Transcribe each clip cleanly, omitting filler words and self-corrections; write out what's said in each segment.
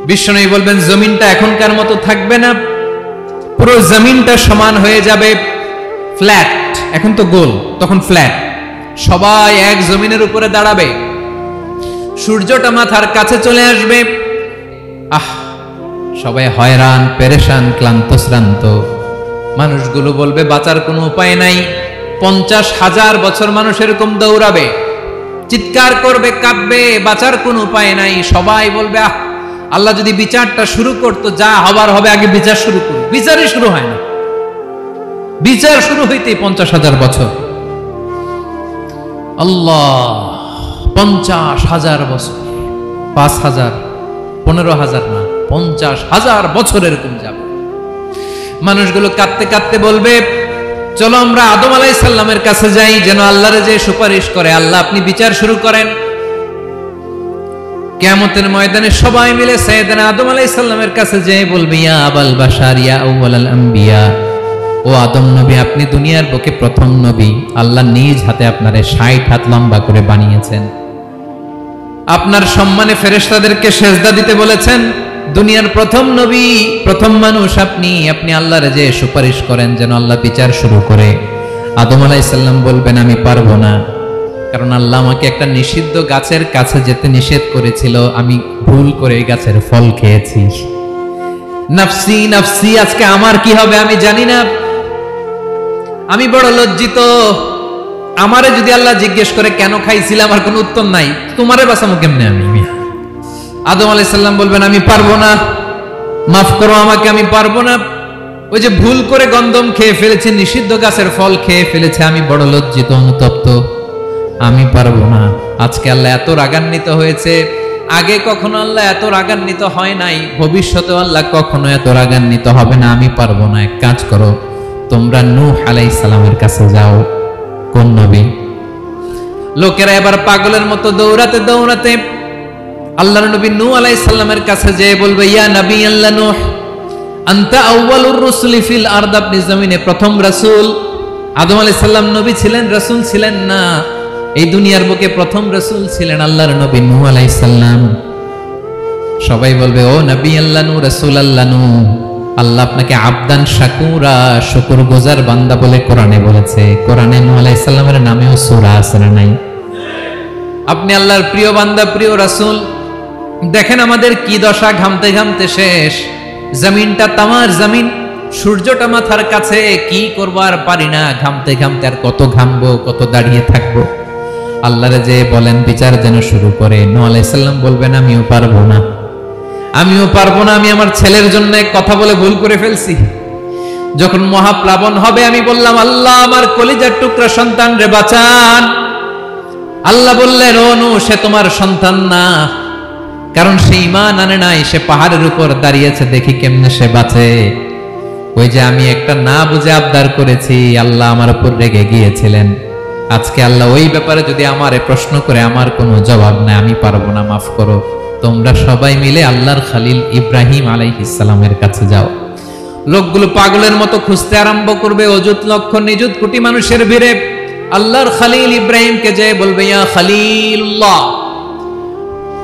বিশ্বনবী বলবেন জমিনটা এখনকার মতো থাকবে না, পুরো জমিনটা সমান হয়ে যাবে, ফ্ল্যাট। এখন তো গোল, তখন ফ্ল্যাট। সবাই এক জমিনের উপরে দাঁড়াবে, সূর্যটা মাথার কাছে চলে আসবে। সবাই হয়রান, পেরেশান, ক্লান্ত শ্রান্ত। মানুষগুলো বলবে বাঁচার কোনো উপায় নাই। 50,000 বছর মানুষ এরকম দৌড়াবে, চিৎকার করবে, কাঁদবে, বাঁচার কোনো উপায় নাই। সবাই বলবে আল্লাহ যদি বিচারটা শুরু করতো, যা হবার হবে, আগে বিচার শুরু করুন। বিচারই শুরু হয় না, বিচার শুরু হইতেই 50,000 বছর। আল্লাহ, 50,000 বছর, 5,000, 15,000 না, 50,000 বছর এরকম যাবে। মানুষগুলো কাঁদতে কাঁদতে বলবে চলো আমরা আদম আলাইহিস সালামের কাছে যাই, যেন আল্লাহরে যে সুপারিশ করে, আল্লাহ আপনি বিচার শুরু করেন। কিয়ামতের ময়দানে সবাই মিলে সাইয়েদনা আদম আলাইহিস সালামের কাছে যেয়ে বলবে ইয়া আবাল বাশার ইয়া আউয়ালাল আম্বিয়া, ও আদম নবী, আপনি দুনিয়ার বুকে প্রথম নবী। আল্লাহ নিজ হাতে আপনারে 60 হাত লম্বা করে বানিয়েছেন, আপনার সম্মানে ফেরেশতাদেরকে সেজদা দিতে বলেছেন। দুনিয়ার প্রথম নবী, প্রথম মানুষ আপনি। আপনি আল্লাহরে যে সুপারিশ করেন যেন আল্লাহ বিচার শুরু করে। আদম আলাইহিস সালাম বলবেন আমি পারবো না, কারণ আল্লাহ আমাকে একটা নিষিদ্ধ গাছের কাছে যেতে নিষেধ করেছিল, আমি ভুল করে এই গাছের ফল খেয়েছি। নাফসি নাফসি, আজকে আমার কি হবে আমি জানি না, আমি বড় লজ্জিত। আমারে যদি আল্লাহ জিজ্ঞেস করে কেন খাইছিলাম, আমার কোনো উত্তর নাই, তোমারে বাঁচাবো কেমনে আমি? আদম আলাইহিস সালাম বলবেন আমি পারবো না, মাফ করো আমাকে, আমি পারবো না। ওই যে ভুল করে গন্ধম খেয়ে ফেলেছি, নিষিদ্ধ গাছের ফল খেয়ে ফেলেছে, আমি বড় লজ্জিত, অনুতপ্ত, আমি পারবো না। আজকে আল্লাহ এত রাগান্বিত হয়েছে, আগে কখনো আল্লাহ এত রাগান্বিত হয় নাই, ভবিষ্যতে আল্লাহ কখনো এত রাগান্বিত হবে না, আমি পারবো না। এক কাজ করো, তোমরা নূহ আলাইহিস সালামের কাছে যাও। কোন নবী? লোকেরা এবার পাগলের মতো দৌড়াতে দৌড়াতে আল্লাহর নবী নূহ আলাইহিস সালামের কাছে যেয়ে বলবে ইয়া নবী আল্লাহ নূহ, আনতা আউয়ালুর রুসুলি ফিল আরদ, আপনি জমিনে প্রথম রাসূল। আদম আলাইহিস সালাম নবী ছিলেন, রাসূল ছিলেন না, এই দুনিয়ার বুকে প্রথম রাসূল ছিলেন আল্লাহর নবী নূহ আলাইহিস সালাম। সবাই বলবে ও নবী আল্লাহ নূহ, রাসূল আল্লাহ নূহ, আল্লাহ আপনাকে আবদান শাকুরা, শুকরগুজার বান্দা বলে কোরআনে বলেছে। কোরআনে নূহ আলাইহিস সালামের নামেও সূরা আছে না নাই? আপনি আল্লাহর প্রিয় বান্দা, প্রিয় রাসূল। দেখেন আমাদের কি দশা, ঘামতে ঘামতে শেষ, জমিনটা তামার জমিন, সূর্যটা মাথার কাছে, কি করবো আর পারি না, ঘামতে ঘামতে আর কত ঘামবো, কত দাঁড়িয়ে থাকবো। আল্লাহরে যে বলেন বিচার যেন শুরু করে। নূহ আলাইহিস সালাম বলবেন আমিও পারবো না, আমিও পারবো না, আমি আমার ছেলের জন্য কথা বলে ভুল করে ফেলছি। যখন মহাপ্লাবন হবে আমি বললাম আল্লাহ আমার কলিজার টুকরা সন্তান রে বাঁচান। আল্লাহ বললেন ও নূহ, সে তোমার সন্তান না, কারণ সে ঈমান আনে নাই, সে পাহাড়ের উপর দাঁড়িয়েছে, দেখি কেমনে সে বাঁচে। ওই যে আমি একটা না বুঝে আবদার করেছি, আল্লাহ আমার উপর রেগে গিয়েছিলেন। আজকে আল্লাহ ওই ব্যাপারে যদি আমারে প্রশ্ন করে, আমার কোনো জবাব নাই, আমি পারবো না, মাফ করো। তোমরা সবাই মিলে আল্লাহর খালিল ইব্রাহিম আলাইহিস সালামের কাছে যাও। লোকগুলো পাগলের মতো খুঁজতে আরম্ভ করবে, অযুত লক্ষ নিযুত কোটি মানুষের ভিড়ে আল্লাহর খালিল ইব্রাহিমকে যে বলবে ইয়া খালিলুল্লাহ,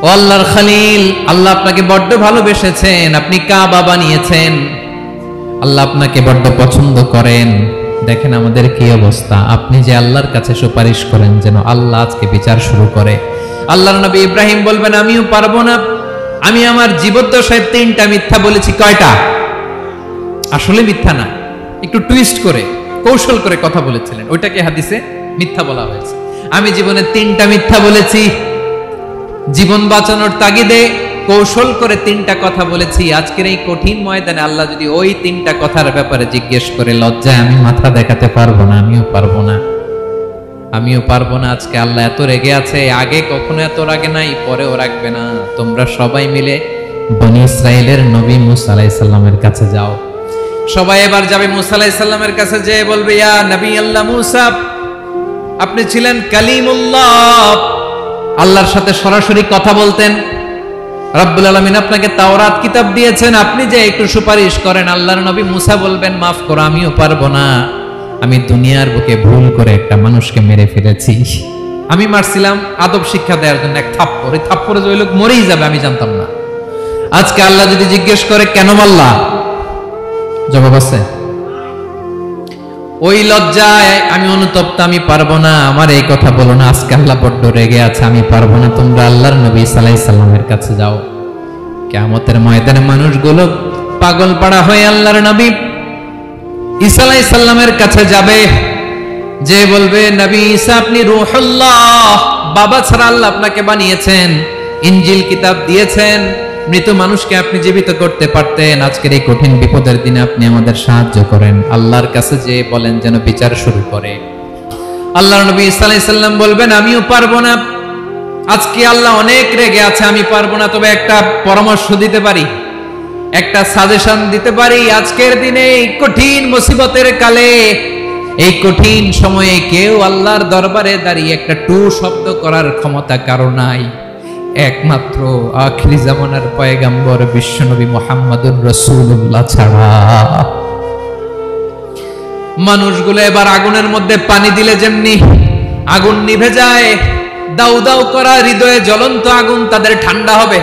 ও আল্লাহর খালিল, আল্লাহ আপনাকে বড্ড ভালোবেসেছেন, আপনি কাবা বানিয়েছেন, আল্লাহ আপনাকে বড্ড পছন্দ করেন। দেখেন আমাদের কি অবস্থা, আপনি যে আল্লাহর কাছে সুপারিশ করেন যেন আল্লাহ আজকে বিচার শুরু করে। আল্লাহর নবী ইব্রাহিম বলবেন আমিও পারবো না, আমি আমার জীবদ্দশায় 3টা মিথ্যা বলেছি। কয়টা? আসলে মিথ্যা না, একটু টুইস্ট করে, কৌশল করে কথা বলেছিলেন, ওইটাকে হাদিসে মিথ্যা বলা হয়েছে। আমি জীবনে 3টা মিথ্যা বলেছি, জীবন বাঁচানোর তাগিদে কৌশল করে 3টা কথা বলেছি। আজকের এই কঠিন ময়দানে আল্লাহ যদি ওই 3টা কথার ব্যাপারে জিজ্ঞেস করে, লজ্জায় আমি মাথা দেখাতে পারবো না, আমিও পারবো না, আমিও পারবো না। আজকে আল্লাহ এত রেগে আছে, আগে কখনো এত রাগে নাই, পরেও রাখবে না। তোমরা সবাই মিলে বনি ইসরাইলের নবী মূসা আলাইহিস সালামের কাছে যাও। সবাই এবার যাবে মূসা আলাইহিস সালামের কাছে, যেয়ে বলবে ইয়া নবী আল্লাহ মূসা, আপনি ছিলেন কালিমুল্লাহ, আল্লাহর সাথে সরাসরি কথা বলতেন, রব্বুল আলামিন আপনাকে তাওরাত কিতাব দিয়েছেন, আপনি যে একটু সুপারিশ করেন। আল্লাহর নবী মূসা বলবেন মাফ করো, আমিও পারবো না, আমি দুনিয়ার বুকে ভুল করে একটা মানুষকে মেরে ফেলেছি। আমি মারছিলাম আদব শিক্ষা দেওয়ার জন্য এক থাপ্পড়, এই থাপ্পড়ে যে ওই লোক মরেই যাবে আমি জানতাম না। আজকে আল্লাহ যদি জিজ্ঞেস করে কেন মারলা, জবাব আছে? ওই লজ্জায় আমি অনুতপ্ত, আমি পারবো না, আমার এই কথা বলো না। আজকে আল্লাহ বড্ড রেগে আছে, আমি পারবো না, তোমরা আল্লাহর নবী ঈসা আলাইহিস সালামের কাছে যাও। কিয়ামতের ময়দানে মানুষগুলো পাগল পাড়া হয়ে আল্লাহর নবী ঈসা আলাইহিস সালামের কাছে যাবে, যে বলবে নবী ঈসা আপনি রূহুল্লাহ, বাবা ছাড়া আল্লাহ আপনাকে বানিয়েছেন, ইনজিল কিতাব দিয়েছেন, মৃত মানুষকে আপনি জীবিত করতে পারতেন, আজকের এই কঠিন বিপদের দিনে আপনি আমাদের সাহায্য করেন। আল্লাহর কাছে যে বলেন যেন বিচার শুরু করে। আল্লাহর নবী ঈসা আলাইহিস সালাম বলবেন আমিও পারবো না, আজকে আল্লাহ অনেক রেগে আছে, আমি পারবো না, তবে একটা পরামর্শ দিতে পারি, একটা সাজেশন দিতে পারি। আজকের দিনে এই কঠিন মুসিবতের কালে, এই কঠিন সময়ে কেউ আল্লাহর দরবারে দাঁড়িয়ে একটা টু শব্দ করার ক্ষমতা কারো নাই, একমাত্র আখিরি জামানার পয়গম্বর বিশ্বনবী মুহাম্মদুর রাসূলুল্লাহ ছাড়া। মানুষগুলো এবার আগুনের মধ্যে পানি দিলে যেমনি আগুন নিভে যায়, দাউ দাউ করা হৃদয়ে জ্বলন্ত আগুন তাদের ঠান্ডা হবে।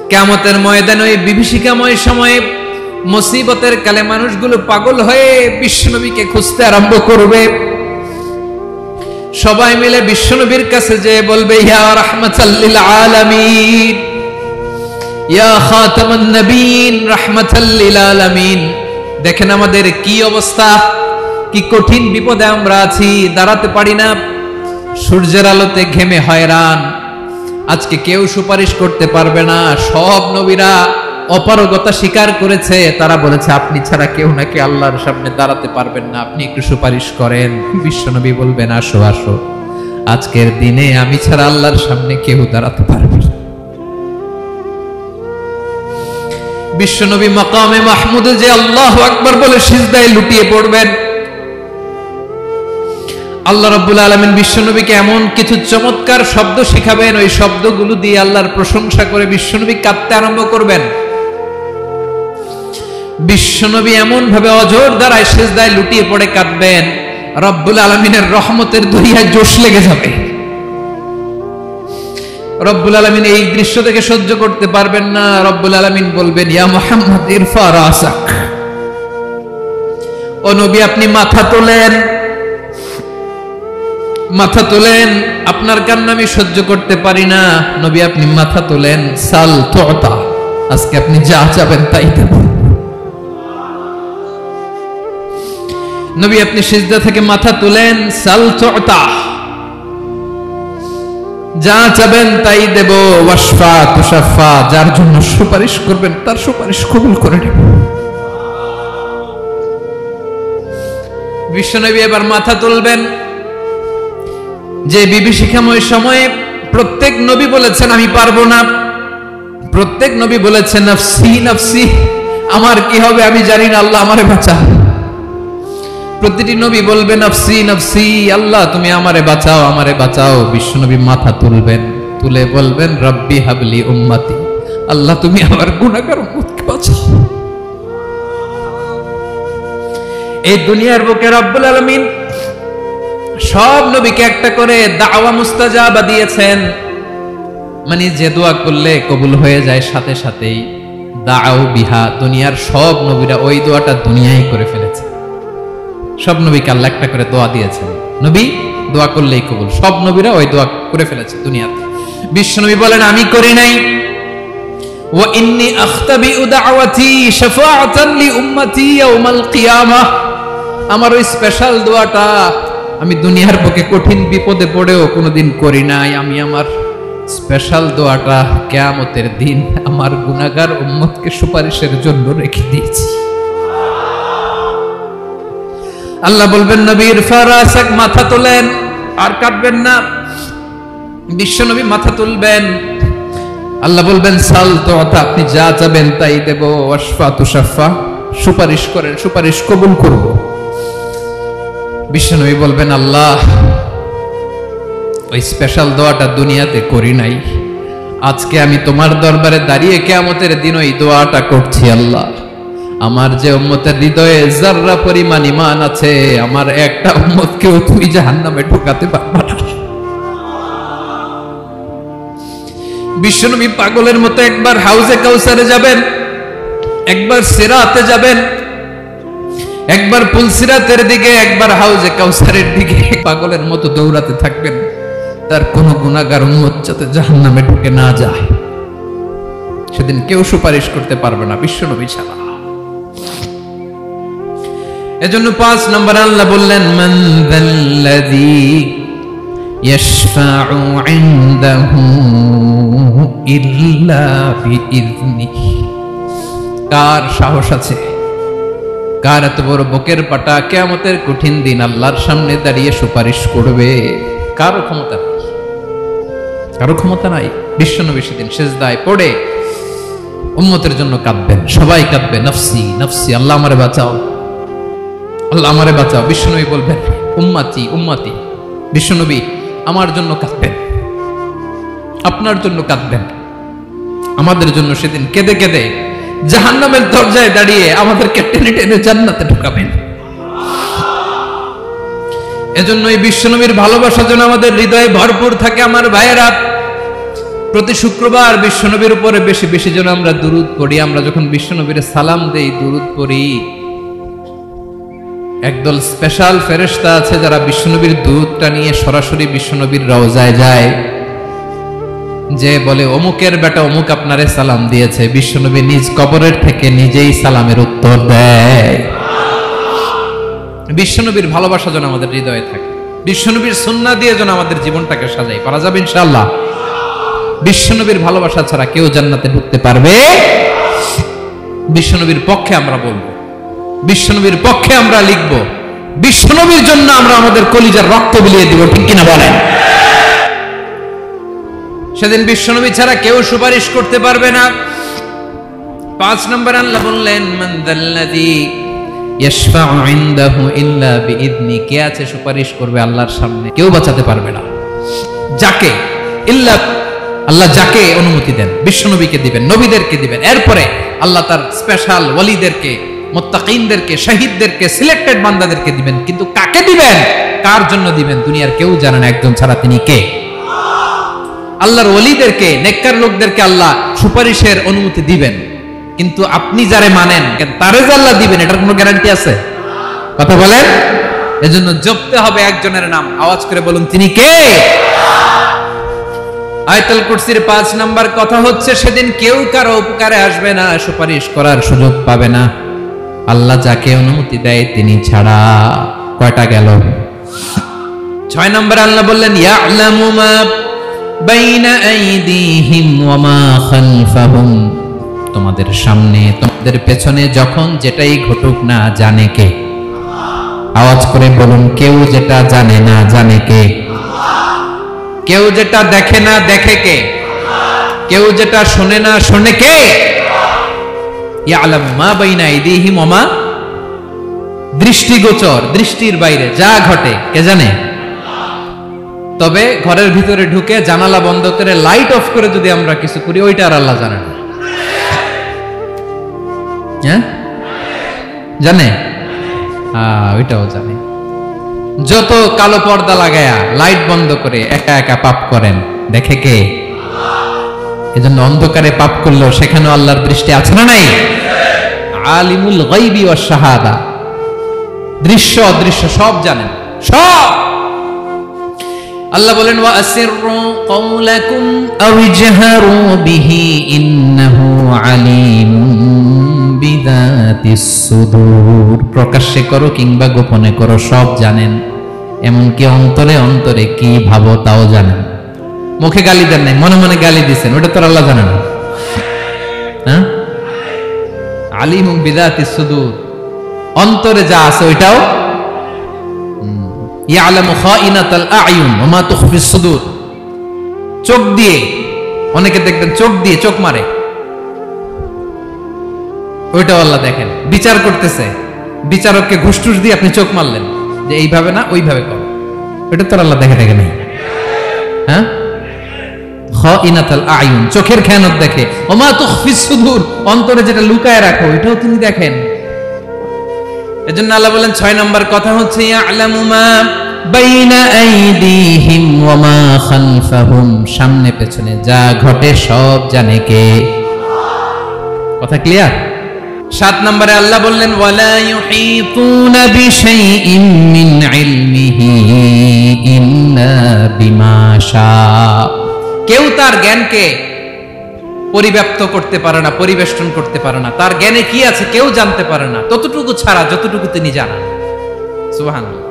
কিয়ামতের ময়দানে ওই বিভীষিকাময় সময়ে মুসিবতের কালে মানুষগুলো পাগল হয়ে বিশ্বনবীকে খুঁজতে আরম্ভ করবে। সবাই মিলে বিশ্বনবীর কাছে যে বলবে ইয়া রাহমাতাল লিল আলামিন, ইয়া খাতামান নবীন, রাহমাতাল লিল আলামিন। দেখেন আমাদের কি অবস্থা, কি কঠিন বিপদে আমরা আছি, দাঁড়াতে পারি না, সূর্যের আলোতে ঘেমে হয়রান। আজকে কেউ সুপারিশ করতে পারবে না। সব নবীরা অপারগতা স্বীকার করেছে, তারা বলেছে আপনি ছাড়া কেউ নাকি আল্লাহর সামনে দাঁড়াতে পারবেন না, আপনি একটু সুপারিশ করেন। বিশ্বনবী বলবেন আসো আসো, আজকের দিনে আমি ছাড়া আল্লাহর সামনে কেউ দাঁড়াতে পারবে না। বিশ্বনবী মাকামে মাহমুদে যে আল্লাহু আকবার বলে সিজদায় লুটিয়ে পড়বেন। আল্লাহ রাব্বুল আলামিন বিশ্বনবীকে এমন কিছু চমৎকার শব্দ শিখাবেন, ওই শব্দগুলো দিয়ে আল্লাহর প্রশংসা করে বিশ্বনবী কাঁদতে আরম্ভ করবেন। বিশ্বনবী এমন ভাবে অজর দ্বারায় সিজদায় লুটিয়ে পড়ে কাঁদবেন, রব্বুল আলামিনের রহমতের দরিয়ায় জোশ লেগে যাবে। রব্বুল আলামিন এই দৃশ্য থেকে সহ্য করতে পারবেন না। রব্বুল আলামিন বলবেন ইয়া মুহাম্মদ ইরফা রাসাক, ও নবী আপনি মাথা তোলেন, মাথা তোলেন, আপনার কান্না আমি সহ্য করতে পারি না। নবী আপনি মাথা তোলেন, সাল তুতা, আজকে আপনি যা চাবেন তাই দেব। নবী আপনি সিজদা থেকে মাথা তুলেন, সাল তুতা, যা চাবেন তাই দেব। ওয়াশফা তুশাফা, যার জন্য সুপারিশ করবেন তার সুপারিশ কবুল করে নেব। বিশ্বনবী এবার মাথা তুলবেন। যে বিভীষিকাময় সময়ে প্রত্যেক নবী বলেছেন আমি পারবো না, প্রত্যেক নবী বলেছেন নফসি নফসি, আমার কি হবে আমি জানি না, আল্লাহ আমারে বাঁচাও। প্রতিটি নবী বলবে নফসি নফসি, আল্লাহ তুমি আমারে বাঁচাও, আমারে বাঁচাও। বিশ্বনবী মাথা তুলবেন, তুলে বলবেন রব্বি হাবলি উম্মতি, আল্লাহ তুমি আমার গুনাহগার উম্মতকে বাঁচাও। এই দুনিয়ার বুকে রব্বুল আলামিন সব নবীকে একটা করে দাওয়া মুস্তাজাবা দিয়েছেন, মানে যে দোয়া করলে কবুল হয়ে যায় সাথে সাথেই। দাও বিহা, দুনিয়ার সব নবীরা ওই দোয়াটা দুনিয়ায় করে ফেলেছে। সব নবীকে আল্লাহ একটা করে দোয়া দিয়েছেন, নবী দোয়া করলেই কবুল। সব নবীরা ওই দোয়া করে ফেলেছে দুনিয়াতে। বিশ্বনবী বলেন আমি করি নাই। ওয়া ইন্নী আখতাবিউ দাওয়াতি শাফাআতান লি উম্মতি ইয়াউমাল কিয়ামাহ, আমার ওই স্পেশাল দোয়াটা আমি দুনিয়ার বুকে কঠিন বিপদে পড়েও কোনোদিন করি নাই। আমি আমার স্পেশাল দোয়াটা কিয়ামতের দিন আমার গুনাহগার উম্মতকে সুপারিশের জন্য রেখে দিয়েছি। আল্লাহ বলবেন নবী ইরফা রাসাক, মাথা তোলেন, আর কাটবেন না। বিশ্বনবী মাথা তুলবেন, আল্লাহ বলবেন সাল তুতা, আপনি যা চাবেন তাই দেব। ওয়াশফা তুশাফা, সুপারিশ করেন, সুপারিশ কবুল করব। বিশ্বনবী বলবেন আল্লাহ ওই স্পেশাল দোয়াটা দুনিয়াতে করি নাই, আজকে আমি তোমার দরবারে দাঁড়িয়ে কিয়ামতের দিন ওই দোয়াটা করছি। আল্লাহ আমার যে উম্মতের হৃদয়ে যাররা পরিমাণ ঈমান আছে, আমার একটা উম্মতকেও তুমি জাহান্নামে ঢোকাতে পারবে না। বিশ্বনবী পাগলের মতো একবার হাউজে কাউসারে যাবেন, একবার সিরাতে যাবেন, একবার পুলসিরাতের দিকে, একবার হাউজে কাউসারের দিকে পাগলের মতো দৌড়াতে থাকবেন। তার কোন গুনাহগার উম্মত যাতে জাহান্নামে ঢুকে না যায়, সেদিন কেউ সুপারিশ করতে পারবে না বিশ্বনবী ছাড়া। এজন্য 5 নম্বর আল্লাহ বললেন, মান যাল্লাযী ইয়াশফাউ ইনদাহু ইল্লা বিইযনিহি। কার সাহস আছে, কার এত বড় বুকের পাটা কিয়ামতের কঠিন দিন আল্লাহর সামনে দাঁড়িয়ে সুপারিশ করবে? কারো ক্ষমতা নেই, কারো ক্ষমতা নাই। বিশ্বনবী সেদিন সিজদায় পড়ে উম্মতের জন্য কাঁদবেন, সবাই কাঁদবে, নফসি নফসি, আল্লাহ আমারে বাঁচাও, আল্লাহ আমারে বাঁচাও। বিশ্বনবী বলবেন, উম্মতি উম্মতি। বিশ্বনবী আমার জন্য কাঁদবেন, আপনার জন্য কাঁদবেন, আমাদের জন্য সেদিন কেঁদে কেঁদে জাহান্নামের দরজায় দাঁড়িয়ে আমাদেরকে টেনে টেনে জান্নাতে ঢুকাবেন। এজন্যই বিশ্বনবীর ভালোবাসা যেন আমাদের হৃদয়ে ভরপুর থাকে। আমার ভাইয়েরা, প্রতি শুক্রবার বিশ্বনবীর উপরে বেশি বেশি যেন আমরা দুরূদ পড়ি। আমরা যখন বিশ্বনবীর সালাম দেই, দুরূদ পড়ি, একদল স্পেশাল ফেরেশতা আছে যারা বিশ্বনবীর দুরূদটা নিয়ে সরাসরি বিশ্বনবীর রওজায় যায়, যে বলে অমুকের বেটা অমুক আপনারে সালাম দিয়েছে। বিশ্বনবী নিজ কবরের থেকে নিজেই সালামের উত্তর দেয়। বিশ্বনবীর ভালোবাসা যেন আমাদের হৃদয়ে থাকে, বিশ্বনবীর সুন্নাহ দিয়ে যেন আমাদের জীবনটাকে সাজাই। পারা যাবে ইনশাআল্লাহ। বিশ্বনবীর ভালোবাসা ছাড়া কেউ জান্নাতে ঢুকতে পারবে? বিশ্বনবীর পক্ষে আমরা বলবো, বিশ্বনবীর পক্ষে আমরা লিখব, বিশ্বনবীর জন্য আমরা আমাদের কলিজার রক্ত বিলিয়ে দিব, ঠিক কিনা বলেন? সেদিন বিশ্বনবী ছাড়া কেউ সুপারিশ করতে পারবে না। 5 নম্বর আল্লাহ বললেন, মান যাল্লাযী ইয়াশফাউ ইনদাহু ইল্লা বিইযনি। কে আছে সুপারিশ করবে আল্লাহর সামনে? কেউ বাঁচাতে পারবে না। যাকে ইল্লা, আল্লাহ যাকে অনুমতি দেন, বিশ্বনবীকে দিবেন, নবীদেরকে দিবেন। এরপরে আল্লাহ তার স্পেশাল ওয়ালিদেরকে, মুত্তাকিনদেরকে, শহীদদেরকে, সিলেক্টেড বান্দাদেরকে দিবেন। কিন্তু কাকে দিবেন, কার জন্য দিবেন, দুনিয়ার কেউ জানে না একজন ছাড়া। তিনি কে? আল্লাহর ওয়ালিদেরকে, নেককার লোকদেরকে আল্লাহ সুপারিশের অনুমতি দিবেন। কিন্তু আপনি যারে মানেন তারে যে আল্লাহ দিবেন, এটার কোনো গ্যারান্টি আছে? কথা বলেন। এজন্য জপতে হবে একজনের নাম, আওয়াজ করে বলুন, তিনি কে? আয়াতুল কুরসির 5 নাম্বার কথা হচ্ছে, সেদিন কেউ কারো উপকারে আসবে না, সুপারিশ করার সুযোগ পাবে না, আল্লাহ যাকে অনুমতি দেয় তিনি ছাড়া। কয়টা গেল? 6 নাম্বার আল্লাহ বললেন, ইয়ালামু মা বাইনা আইদিহিম ওয়া মা খালফাহুম। তোমাদের সামনে, তোমাদের পেছনে যখন যেটাই ঘটুক না, জানে কে? আওয়াজ করে বলুন, কেউ যেটা জানে না, জানে কে? কেউ যেটা দেখে না, দেখে কে? কেউ যেটা শোনে না, শোনে কে? ইয়ালামু মা বাইনা আইদিহিম ওয়া মা, দৃষ্টিগোচর, দৃষ্টির বাইরে যা ঘটে কে জানে? তবে ঘরের ভিতরে ঢুকে জানালা বন্ধ করে লাইট অফ করে যদি আমরা কিছু করি, ওইটা আর আল্লাহ জানে না। হ্যাঁ, জানে? ওইটাও জানে। যত কালো পর্দা লাগায়া লাইট বন্ধ করে একা একা পাপ করেন, দেখে কে? এজন্য অন্ধকারে পাপ করলেও সেখানেও আল্লাহর দৃষ্টি আছে না নাই? আলিমুল গায়বি ওয়াশ শাহাদা, দৃশ্য অদৃশ্য সব জানেন, সব। আল্লাহ বলেন, ওয়া আসিররু কাওলাকুম আও ইজহারু বিহি ইন্নাহু আলিমুম বিযাতিস সুদূর। প্রকাশ্যে করো কিংবা গোপনে করো, সব জানেন। এমনকি অন্তরে অন্তরে কি ভাবো তাও জানেন। মুখে গালি দেন নাই, মনে মনে গালি দিছেন, ওটা তো আল্লাহ জানে না? হ্যাঁ, আলিমুম বিযাতিস সুদূর, অন্তরে যা আছে ওইটাও। ইয়ালামু খাইনাতাল আয়ুন ওয়া মা তুখফিস সুদূর। চোখ দিয়ে, অনেকে দেখবেন চোখ দিয়ে চোখ মারে, ওইটাও আল্লাহ দেখেন। বিচার করতেছে, বিচারককে ঘুষ টুস দিয়ে আপনি চোখ মারলেন যে এইভাবে না ওইভাবে কর, ওইটা তো আল্লাহ দেখে দেখে নাই? হ্যাঁ, খাইনাতাল আয়ুন, চোখের খেয়ানত দেখে। ওয়া মা তুখফিস সুদূর, অন্তরে যেটা লুকায় রাখো ওইটাও তিনি দেখেন। এজন্য আল্লাহ বলেন, 6 নম্বর কথা হচ্ছে, ইয়ালামু মা বাইনা আইদিহিম ওয়া মা খালফাহুম, সামনে পেছনে যা ঘটে সব জানে কে? কথা ক্লিয়ার? 7 নম্বরে আল্লাহ বললেন ওয়ালা ইউহিতুনা বিশাইইন মিন ইলমিহি ইল্লা বিমা শা। কেউ তার জ্ঞানকে পরিব্যাপ্ত করতে পারে না, পরিবেষ্টন করতে পারে না। তার জ্ঞানে কি আছে কেউ জানতে পারে না, ততটুকু ছাড়া যতটুকু তিনি জানেন। সুবহানাল্লাহ।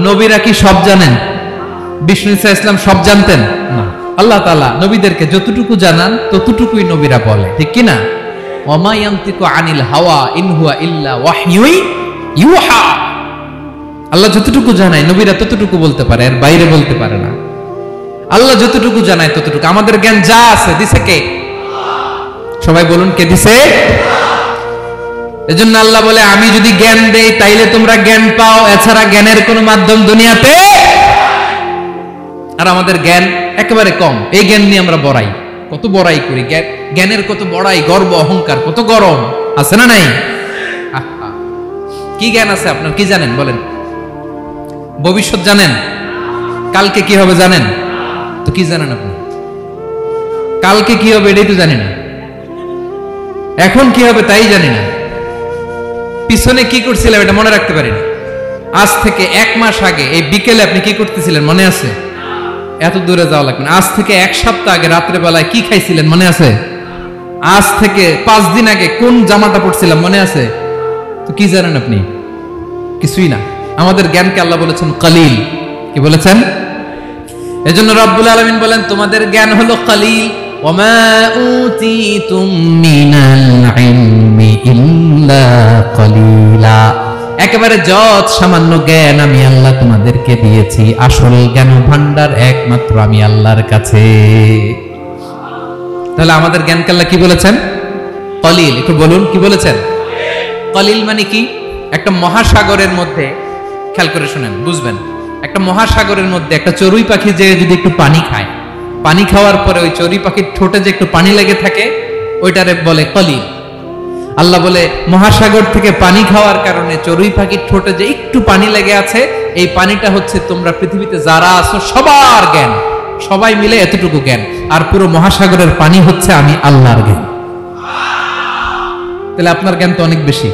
নবীরা কি সব জানেন? বিষ্ণু ঈসা ইসলাম সব জানতেন না। আল্লাহ তাআলা নবীদেরকে যতটুকু জানান ততটুকুই নবীরা বলে, ঠিক কি না? ওয়া মা ইয়ানতিকু আনিল হাওয়া ইন হুয়া ইল্লা ওয়াহয়ুন ইউহা। আল্লাহ যতটুকু জানায় নবীরা ততটুকু বলতে পারে, এর বাইরে বলতে পারে না। আল্লাহ যতটুকু জানায় ততটুকু। আমাদের জ্ঞান যা আছে দিছে কে? সবাই বলুন, কে দিছে? এজন্য আল্লাহ বলে আমি যদি জ্ঞান দেই তাইলে তোমরা জ্ঞান পাও, এছাড়া জ্ঞানের কোনো মাধ্যম দুনিয়াতে। আর আমাদের জ্ঞান একেবারে কম, এই জ্ঞান নিয়ে আমরা বড়াই, কত বড়াই করি। জ্ঞানের কত বড়াই, গর্ব অহংকার, কত গরম আছে না নাই? কি জ্ঞান আছে আপনার? কি জানেন বলেন? ভবিষ্যৎ জানেন? কালকে কি হবে জানেন? তো কি জানেন আপনি? কালকে কি হবে এটাই তো জানি না, এখন কি হবে তাই জানি না, পিছনে কি করছিলাম এটা মনে রাখতে পারি না। আজ থেকে 1 মাস আগে এই বিকেলে আপনি কি করতেছিলেন মনে আছে? এত দূরে যাওয়া লাগবে না। আজ থেকে 1 সপ্তাহ আগে রাত্রে বেলায় কি খাইছিলেন মনে আছে? আজ থেকে 5 দিন আগে কোন জামাটা পরছিলাম মনে আছে? তো কি জানেন আপনি? কিছুই না। আমাদের জ্ঞানকে আল্লাহ বলেছেন কলিল। কি বলেছেন? এজন্য রব্বুল আলামিন বলেন তোমাদের জ্ঞান হলো কলিল। ওয়ামা উতিতুম মিনাল ইলমি ইল্লা কলিলা। একেবারে যত সামান্য জ্ঞান আমি আল্লাহ তোমাদেরকে দিয়েছি, আসল জ্ঞান ভান্ডার একমাত্র আমি আল্লাহর কাছে। তাহলে আমাদের জ্ঞানকে আল্লাহ কি বলেছেন? কলিল। একটু বলুন কি বলেছেন? কলিল মানে কি? একটা মহাসাগরের মধ্যে, খেয়াল করে শুনেন বুঝবেন, একটা মহাসাগরের মধ্যে একটা চড়ুই পাখি যে যদি একটু পানি খায়, পানি খাওয়ার পরে ওই চড়ুই পাখির ঠোঁটে যে একটু পানি লেগে থাকে ওইটারে বলে কলিল। আল্লাহ বলে মহাসাগর থেকে পানি খাওয়ার কারণে চড়ুই পাখির ঠোঁটে যে একটু পানি লেগে আছে, এই পানিটা হচ্ছে তোমরা পৃথিবীতে যারা আছো সবার জ্ঞান, সবাই মিলে এতটুকু জ্ঞান, আর পুরো মহাসাগরের পানি হচ্ছে আমি আল্লাহর জ্ঞান। তাহলে আপনার জ্ঞান তো অনেক বেশি।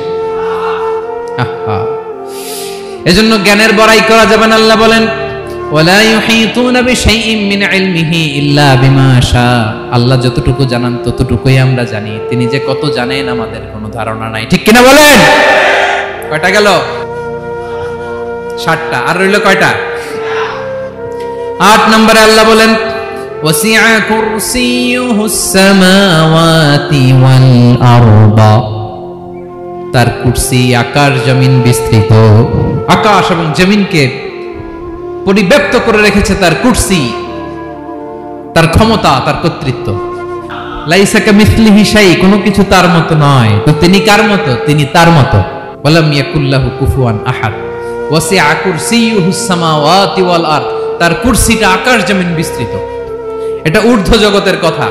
এজন্য জ্ঞানের বড়াই করা যাবে না। আল্লাহ বলেন ওয়ালা ইউহিতুনা বিশাইইন মিন ইলমিহি ইল্লা বিমা শা। আল্লাহ যতটুকু জানান ততটুকুই আমরা জানি, তিনি যে কত জানেন আমাদের কোনো ধারণা নাই, ঠিক কিনা বলেন? কয়টা গেল? 7টা। আর রইল কয়টা? 8 নম্বরে আল্লাহ বলেন ওয়াসিআ কুরসিয়ুহুস সামাওয়াতি ওয়াল আরদা। তার কুরসি আকাশ জমিন বিস্তৃত, আকাশ এবং জমিনকে পরিব্যাপ্ত করে রেখেছে তার কুরসি, তার ক্ষমতা, তার কর্তৃত্ব। লাইসা কামিসলিহি শাই, কোনো কিছু তার মতো নয়। তো তিনি কার মতো? তিনি তার মতো। ওয়ালাম ইয়াকুল্লাহু কুফুয়ান আহাদ। ওয়াসিআ কুরসিয়ুহুস সামাওয়াতি ওয়াল আরদ। তার কুরসিটা আকাশ জমিন বিস্তৃত। এটা ঊর্ধ্ব জগতের কথা।